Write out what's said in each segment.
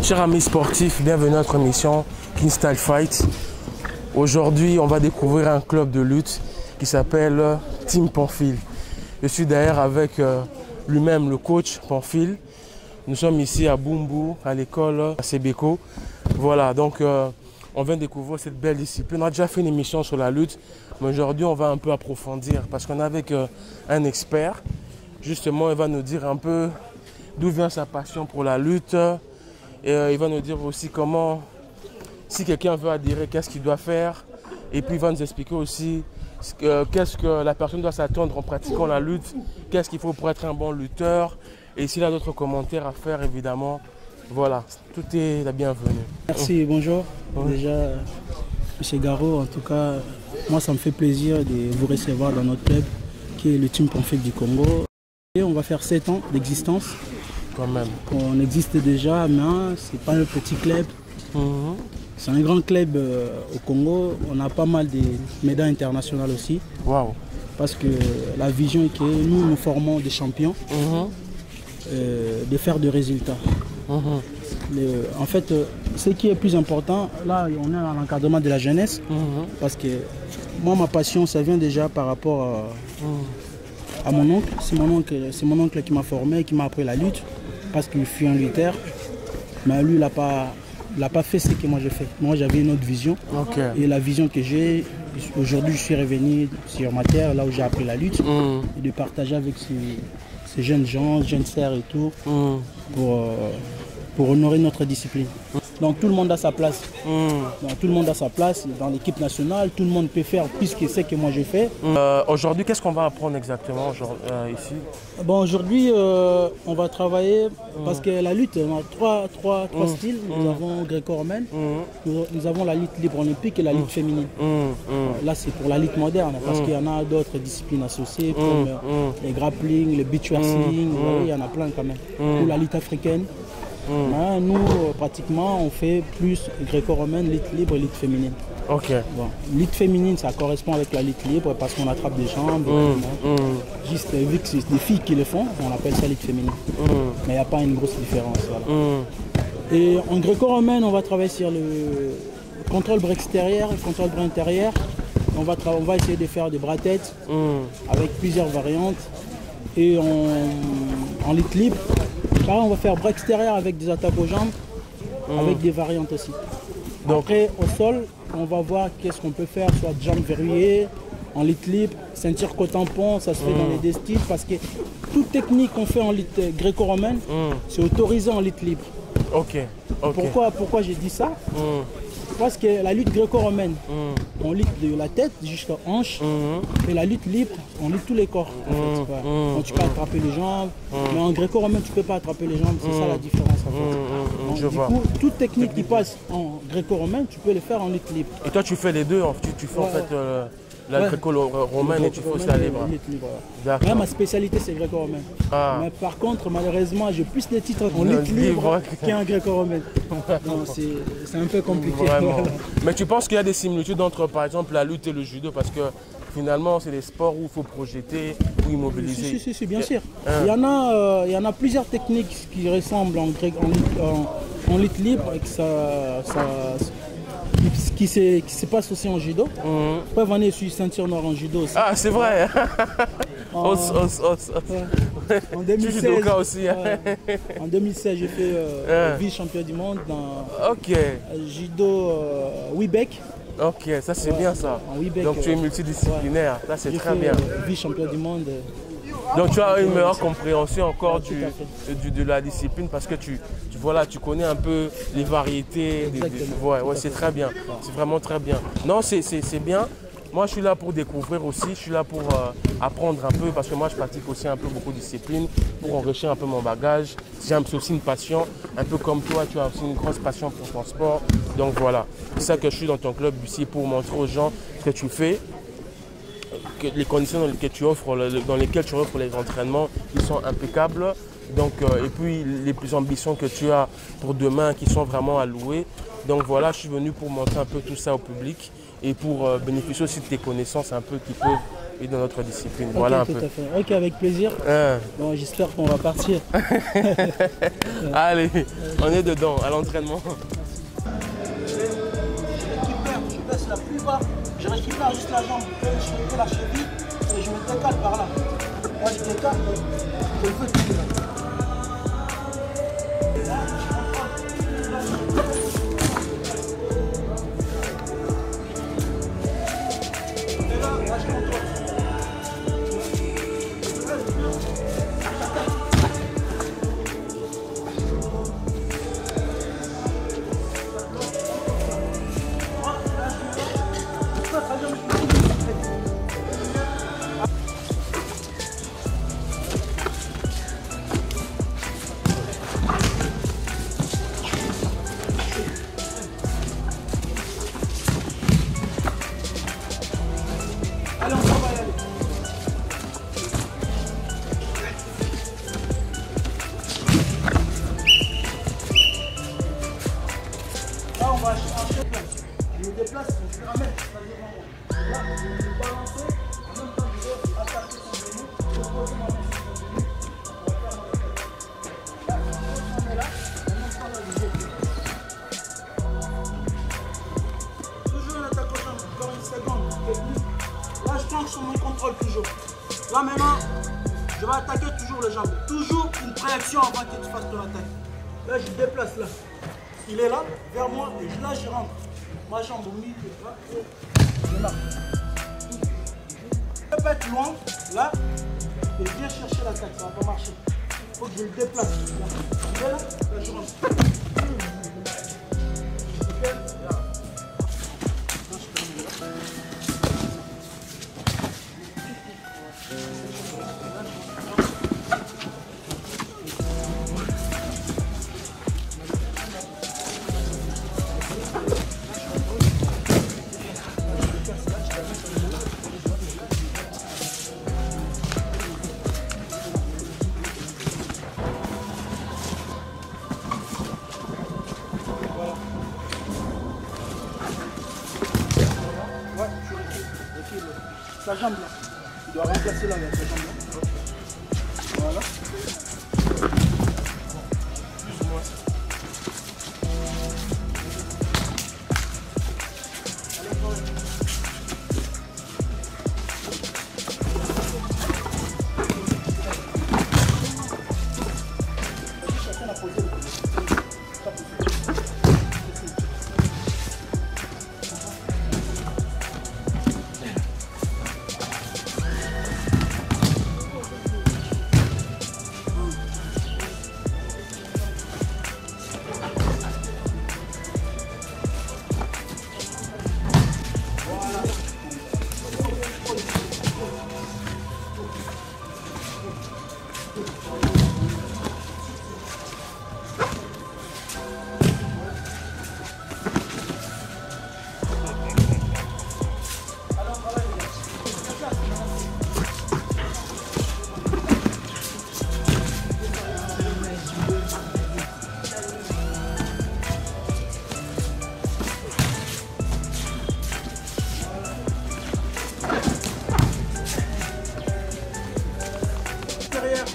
Chers amis sportifs, bienvenue à notre émission King Style Fight. Aujourd'hui, on va découvrir un club de lutte qui s'appelle Team Pamphile. Je suis d'ailleurs avec lui-même, le coach Pamphile. Nous sommes ici à Bumbu, à l'école Sebeko. Voilà, donc on vient découvrir cette belle discipline. On a déjà fait une émission sur la lutte, mais aujourd'hui, on va un peu approfondir parce qu'on est avec un expert. Justement, il va nous dire un peu d'où vient sa passion pour la lutte. Et il va nous dire aussi comment, si quelqu'un veut adhérer, qu'est-ce qu'il doit faire. Et puis il va nous expliquer aussi qu'est-ce que la personne doit s'attendre en pratiquant la lutte, qu'est-ce qu'il faut pour être un bon lutteur. Et s'il a d'autres commentaires à faire, évidemment, voilà, tout est la bienvenue. Merci, bonjour. Déjà, M. Garot, en tout cas, moi ça me fait plaisir de vous recevoir dans notre club, qui est le Team Pamphile du Congo. Et on va faire 7 ans d'existence. Quand même. On existe déjà, mais c'est pas un petit club. C'est un grand club au Congo. On a pas mal de médailles internationales aussi. Waouh. Parce que la vision est que nous formons des champions, de faire des résultats. En fait, ce qui est plus important, là on est à l'encadrement de la jeunesse. Parce que moi ma passion ça vient déjà par rapport à mon oncle. C'est mon oncle qui m'a formé, qui m'a appris la lutte. Parce qu'il fut un lutteur, mais lui, il n'a pas fait ce que moi j'ai fait. Moi, j'avais une autre vision. Et la vision que j'ai, aujourd'hui, je suis revenu sur ma terre, là où j'ai appris la lutte, et de partager avec ces jeunes gens, jeunes sœurs et tout, pour honorer notre discipline. Donc tout le monde a sa place. Donc, tout le monde a sa place dans l'équipe nationale. Tout le monde peut faire plus que ce que moi j'ai fait. Aujourd'hui, qu'est-ce qu'on va apprendre exactement ici? Bon, aujourd'hui, on va travailler parce que la lutte, on a trois styles. Nous avons gréco-romaine, nous avons la lutte libre olympique et la lutte féminine. Là, c'est pour la lutte moderne parce qu'il y en a d'autres disciplines associées comme les grappling, le beach wrestling, il y en a plein quand même. Ou la lutte africaine. Nous, pratiquement, on fait plus gréco-romaine, lutte libre et lutte féminine. Bon, lutte féminine, ça correspond avec la lutte libre parce qu'on attrape des jambes. Juste vu que c'est des filles qui le font, on appelle ça lutte féminine. Mais il n'y a pas une grosse différence. Voilà. Et en gréco-romaine, on va travailler sur le contrôle bras extérieur et contrôle bras intérieur. On va essayer de faire des bras têtes avec plusieurs variantes. Et en lutte libre, là, on va faire bras extérieur avec des attaques aux jambes, avec des variantes aussi. Donc, après, au sol, on va voir qu'est-ce qu'on peut faire, soit jambes verrouillées, en lutte libre, ceinture côte-tampon, ça se fait dans les deux styles, parce que toute technique qu'on fait en lutte gréco-romaine, c'est autorisé en lutte libre. Pourquoi j'ai dit ça? Parce que la lutte gréco-romaine, on lutte de la tête jusqu'à hanche, et la lutte libre, on lutte tous les corps. En fait, donc tu peux attraper les jambes, mais en gréco-romaine, tu ne peux pas attraper les jambes, c'est ça la différence. En fait. Donc, du coup, toute technique qui passe en gréco-romaine, tu peux le faire en lutte libre. Et toi, tu fais les deux, tu fais en fait la gréco-romaine et tu fais aussi la libre. Là, ma spécialité, c'est gréco-romaine. Mais par contre, malheureusement, j'ai plus de titres en lutte libre qu'en gréco-romaine. C'est un peu compliqué. Mais tu penses qu'il y a des similitudes entre, par exemple, la lutte et le judo? Parce que finalement, c'est des sports où il faut projeter, ou immobiliser. Si, bien sûr. Il y en a plusieurs techniques qui ressemblent en lutte libre et qui se passe aussi en judo. Après, Vané, je suis ceinture noire en judo aussi. Ah, c'est vrai. En 2016, aussi. En 2016, j'ai fait vice-champion du monde dans judo Wibek. Ça c'est bien ça. Donc tu es multidisciplinaire, ça c'est très bien. Vice-champion du monde. Donc tu as une meilleure compréhension encore de la discipline parce que tu connais un peu les variétés. C'est très bien, c'est vraiment très bien. Non, c'est bien. Moi, je suis là pour découvrir aussi, je suis là pour apprendre un peu parce que moi, je pratique aussi un peu beaucoup de disciplines pour enrichir un peu mon bagage. J'ai aussi une passion, un peu comme toi, tu as aussi une grosse passion pour ton sport. Donc voilà, c'est ça que je suis dans ton club ici pour montrer aux gens ce que tu fais, que les conditions dans lesquelles tu offres les entraînements, ils sont impeccables. Donc, et puis les ambitions que tu as pour demain qui sont vraiment allouées. Donc voilà, je suis venu pour montrer un peu tout ça au public et pour bénéficier aussi de tes connaissances un peu qui peuvent et dans notre discipline. Ok, Voilà un tout peu. à fait. Ok, avec plaisir. Bon, j'espère qu'on va partir. Allez, on est dedans, à l'entraînement. Je baisse la plus bas, je récupère juste la jambe, je fais la cheville et je me décale par là. Moi je décale, je le fais tout là. Et là, moi je contrôle. Allez, on va y aller. Là, on va acheter place. Je me déplace, je me ramène. Là, je vais me balancer. En même temps, je vais attaquer son genou. Je vais poser ma main sur son genou. On va faire le là, on est là. En même temps, là, je vais. Toujours une attaque au jambe. Encore une seconde. Là, je prends sur mon contrôle toujours. Là, maintenant, je vais attaquer toujours les jambes. Toujours une préaction avant que tu fasses ton attaque. Là, je déplace là. Il est là, vers moi, et là, je rentre. Ma jambe au milieu, là, et je marche. Je peux pas être loin, là, et viens chercher l'attaque, ça va pas marcher. Il faut que je le déplace. Il est là, là, je rentre. Ouais, tu recule. Ta jambe là. Tu dois remplacer là avec ta jambe là. Voilà. Plus ou moins ça. Allez, toi. Chacun a posé le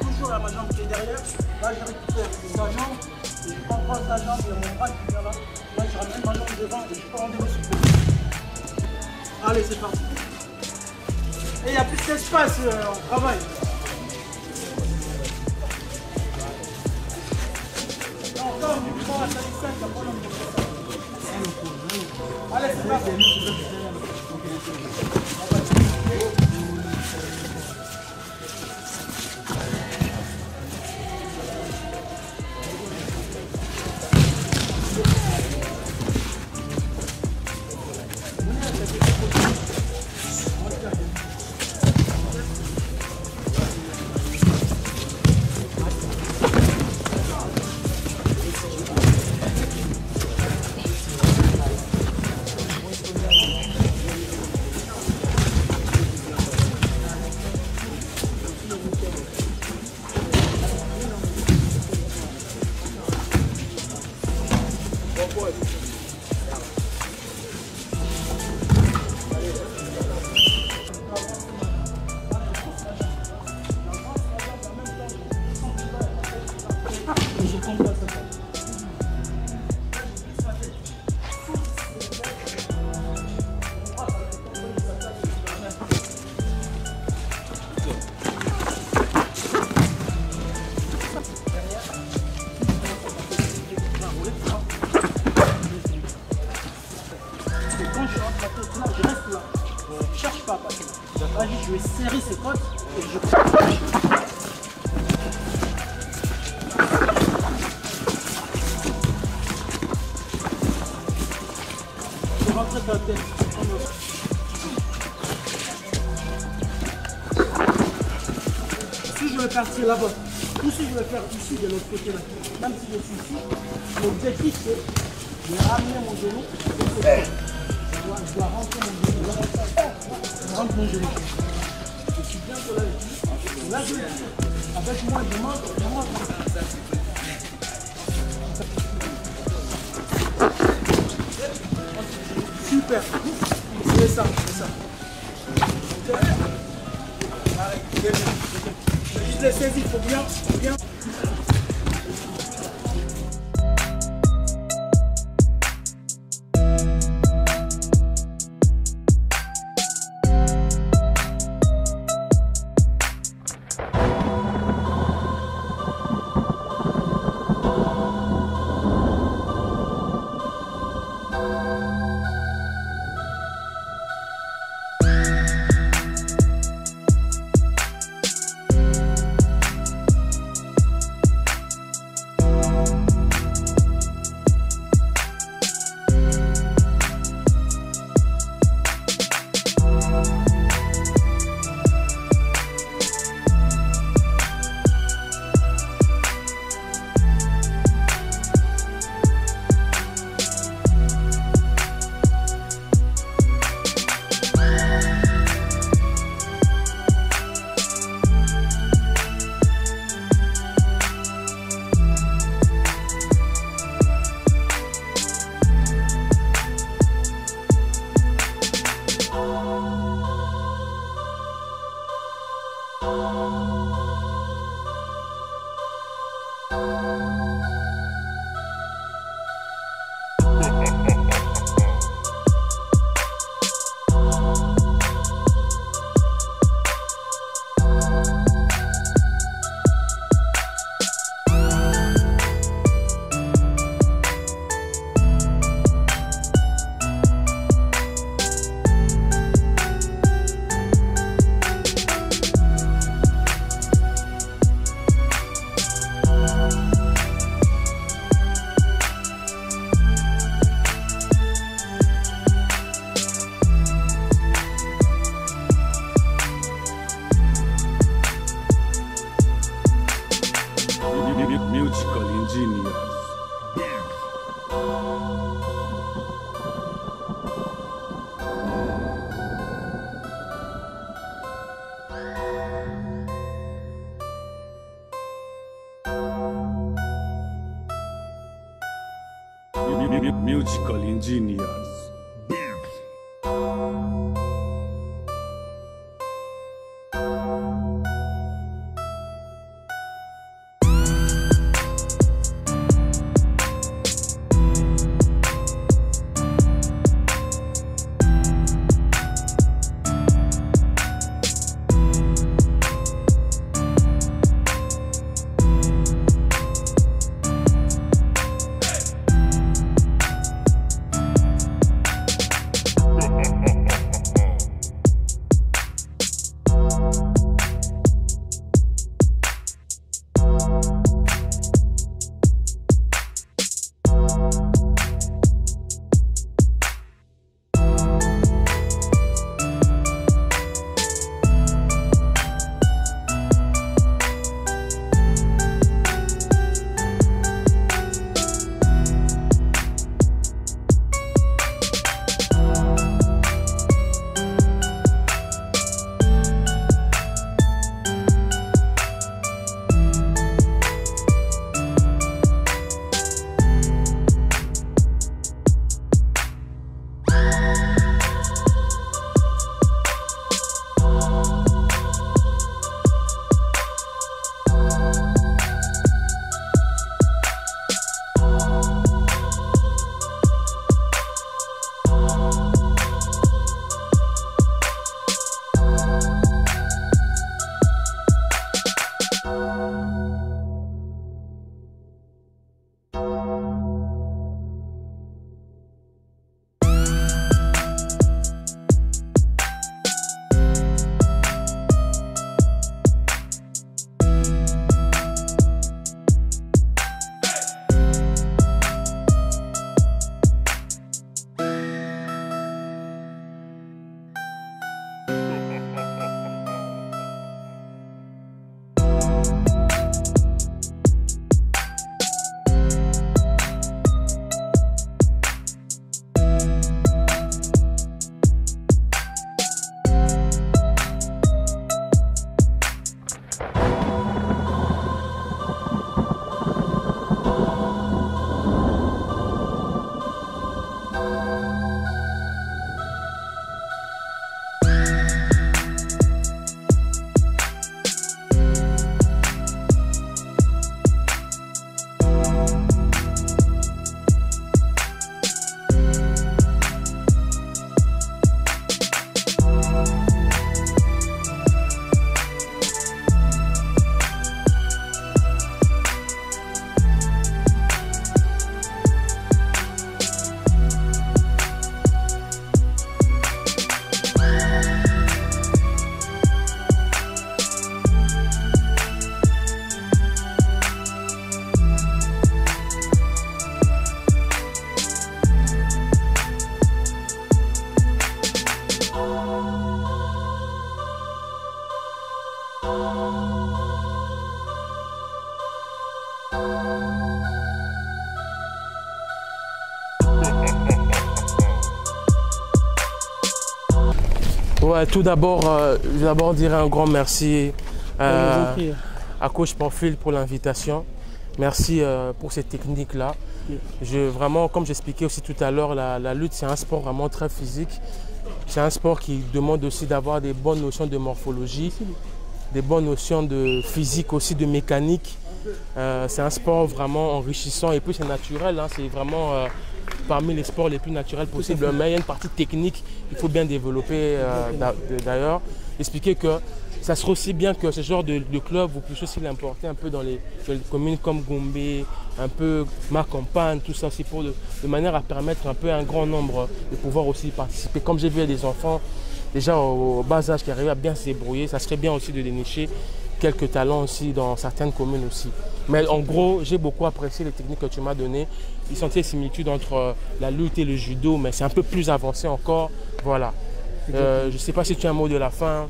toujours à ma jambe qui est derrière. Là, je récupère sa jambe, et je prends sa jambe et mon bras qui vient là. Là, je ramène ma jambe devant et je peux rendre le souffle. Allez, c'est parti. Et il n'y a plus d'espace, on travaille. Non, encore, du coup, à 5, il n'y a pas longtemps. Allez, c'est parti. Quand je rentre là, je reste là. Je ne cherche pas à passer là. Vas-y, je vais serrer ces côtes et je... Je vais rentrer dans la tête. Si je vais partir là-bas, ou si je vais faire ici de l'autre côté là, même si je suis ici, l'objectif c'est de ramener mon genou. Je dois rentrer mon genou là. Je rentre mon genou. Je suis bientôt là. Là je tire. Avec moi je monte. Super. C'est ça. Je l'ai saisi, il faut bien. Musical engineers. Musical engineers. Ouais, tout d'abord, je vais d'abord dire un grand merci à coach Pamphile pour l'invitation. Merci pour cette technique-là. Vraiment, comme j'expliquais aussi tout à l'heure, la lutte, c'est un sport vraiment très physique. C'est un sport qui demande aussi d'avoir des bonnes notions de morphologie, des bonnes notions de physique aussi, de mécanique. C'est un sport vraiment enrichissant et puis c'est naturel, hein, c'est vraiment parmi les sports les plus naturels possibles. Mais il y a une partie technique qu'il faut bien développer d'ailleurs. Expliquer que ça serait aussi bien que ce genre de club, vous puissiez aussi l'importer un peu dans les communes comme Gombe, un peu ma campagne, tout ça, aussi pour de manière à permettre un peu à un grand nombre de pouvoir aussi participer. Comme j'ai vu des enfants déjà au bas âge qui arrivaient à bien se débrouiller, ça serait bien aussi de dénicher quelques talents aussi dans certaines communes aussi. Mais en gros, j'ai beaucoup apprécié les techniques que tu m'as données. Ils sont des similitudes entre la lutte et le judo, mais c'est un peu plus avancé encore. Voilà. Je ne sais pas si tu as un mot de la fin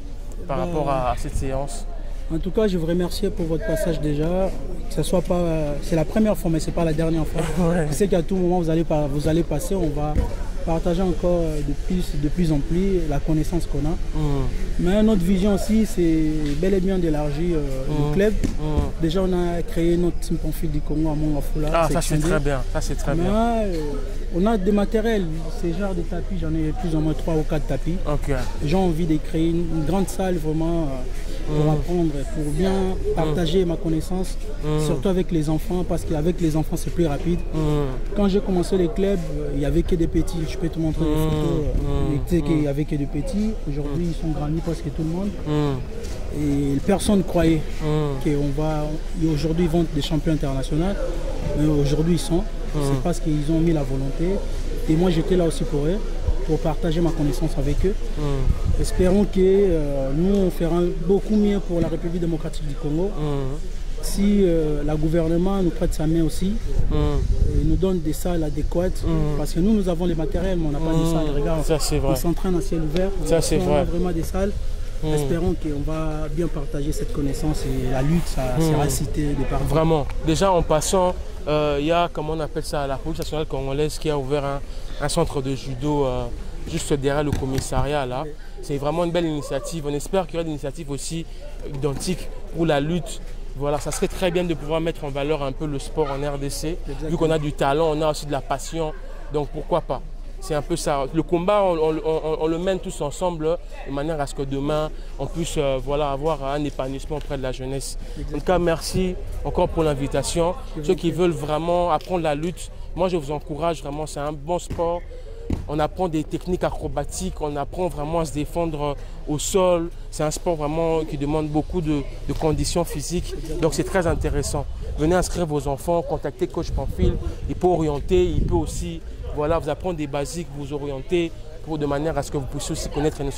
par rapport à cette séance. En tout cas, je vous remercie pour votre passage déjà. Que ce soit pas, c'est la première fois, mais ce n'est pas la dernière fois. Ouais. Je sais qu'à tout moment, vous allez passer, on va partager encore de plus en plus la connaissance qu'on a. Mais notre vision aussi, c'est bel et bien d'élargir le club. Déjà, on a créé notre Team Pamphile du Congo à Mongafula. Ah, ça c'est très bien. Ça c'est très bien. On a des matériels, ces genres de tapis, j'en ai plus ou moins 3 ou 4 tapis. Okay. J'ai envie de créer une grande salle vraiment pour apprendre, pour bien partager ma connaissance, surtout avec les enfants, parce qu'avec les enfants c'est plus rapide. Quand j'ai commencé les clubs, il n'y avait que des petits, je peux te montrer des photos, il n'y avait que des petits. Aujourd'hui ils sont grandis presque tout le monde. Et personne ne croyait qu'aujourd'hui ils vont être des champions internationaux, mais aujourd'hui ils sont. C'est parce qu'ils ont mis la volonté. Et moi j'étais là aussi pour eux, pour partager ma connaissance avec eux. Espérons que nous on fera beaucoup mieux pour la République démocratique du Congo. Si le gouvernement nous prête sa main aussi, et nous donne des salles adéquates, parce que nous avons les matériels, mais on n'a pas de salles. Regarde, on s'entraîne à ciel ouvert, on a vraiment des salles. Espérons qu'on va bien partager cette connaissance et la lutte, ça sera cité de partout. Vraiment. Déjà en passant, il y a, comment on appelle ça, la police nationale congolaise qui a ouvert un centre de judo juste derrière le commissariat là. C'est vraiment une belle initiative. On espère qu'il y aura des initiatives aussi identiques pour la lutte. Voilà, ça serait très bien de pouvoir mettre en valeur un peu le sport en RDC. Exactement. Vu qu'on a du talent, on a aussi de la passion. Donc pourquoi pas? C'est un peu ça. Le combat, on le mène tous ensemble de manière à ce que demain, on puisse avoir un épanouissement auprès de la jeunesse. Exactement. En tout cas, merci encore pour l'invitation. Ceux qui veulent vraiment apprendre la lutte, moi je vous encourage vraiment, c'est un bon sport. On apprend des techniques acrobatiques, on apprend vraiment à se défendre au sol. C'est un sport vraiment qui demande beaucoup de conditions physiques. Donc c'est très intéressant. Venez inscrire vos enfants, contactez coach Pamphile. Il peut orienter, il peut aussi vous apprendre des basiques, vous orienter de manière à ce que vous puissiez aussi connaître une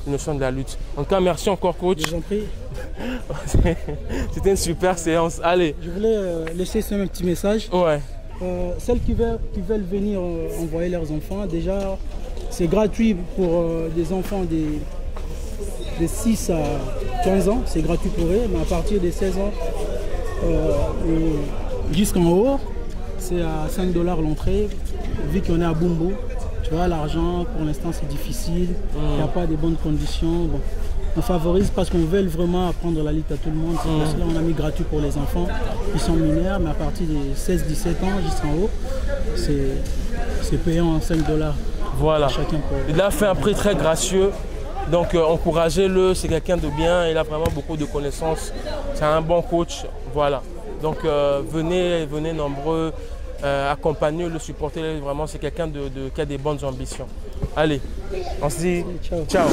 notion de la lutte. En tout cas, merci encore coach. Je vous en prie. C'était une super séance. Allez. Je voulais laisser un petit message. Ouais. Celles qui veulent venir envoyer leurs enfants, déjà c'est gratuit pour des enfants de 6 à 15 ans, c'est gratuit pour eux, mais à partir de 16 ans jusqu'en haut, c'est à 5 $ l'entrée, vu qu'on est à Bumbu. Tu vois, l'argent pour l'instant c'est difficile, il n'y a pas de bonnes conditions. Bon. On favorise parce qu'on veut vraiment apprendre la lutte à tout le monde. C'est pour cela qu'on a mis gratuit pour les enfants qui sont mineurs, mais à partir de 16-17 ans jusqu'en haut, c'est payant en 5 $. Voilà. Chacun pour... Il a fait un prix très gracieux. Donc encouragez-le, c'est quelqu'un de bien, il a vraiment beaucoup de connaissances. C'est un bon coach. Voilà. Donc venez nombreux, accompagnez-le, supportez-le. Vraiment, c'est quelqu'un qui a des bonnes ambitions. Allez, on se dit ciao.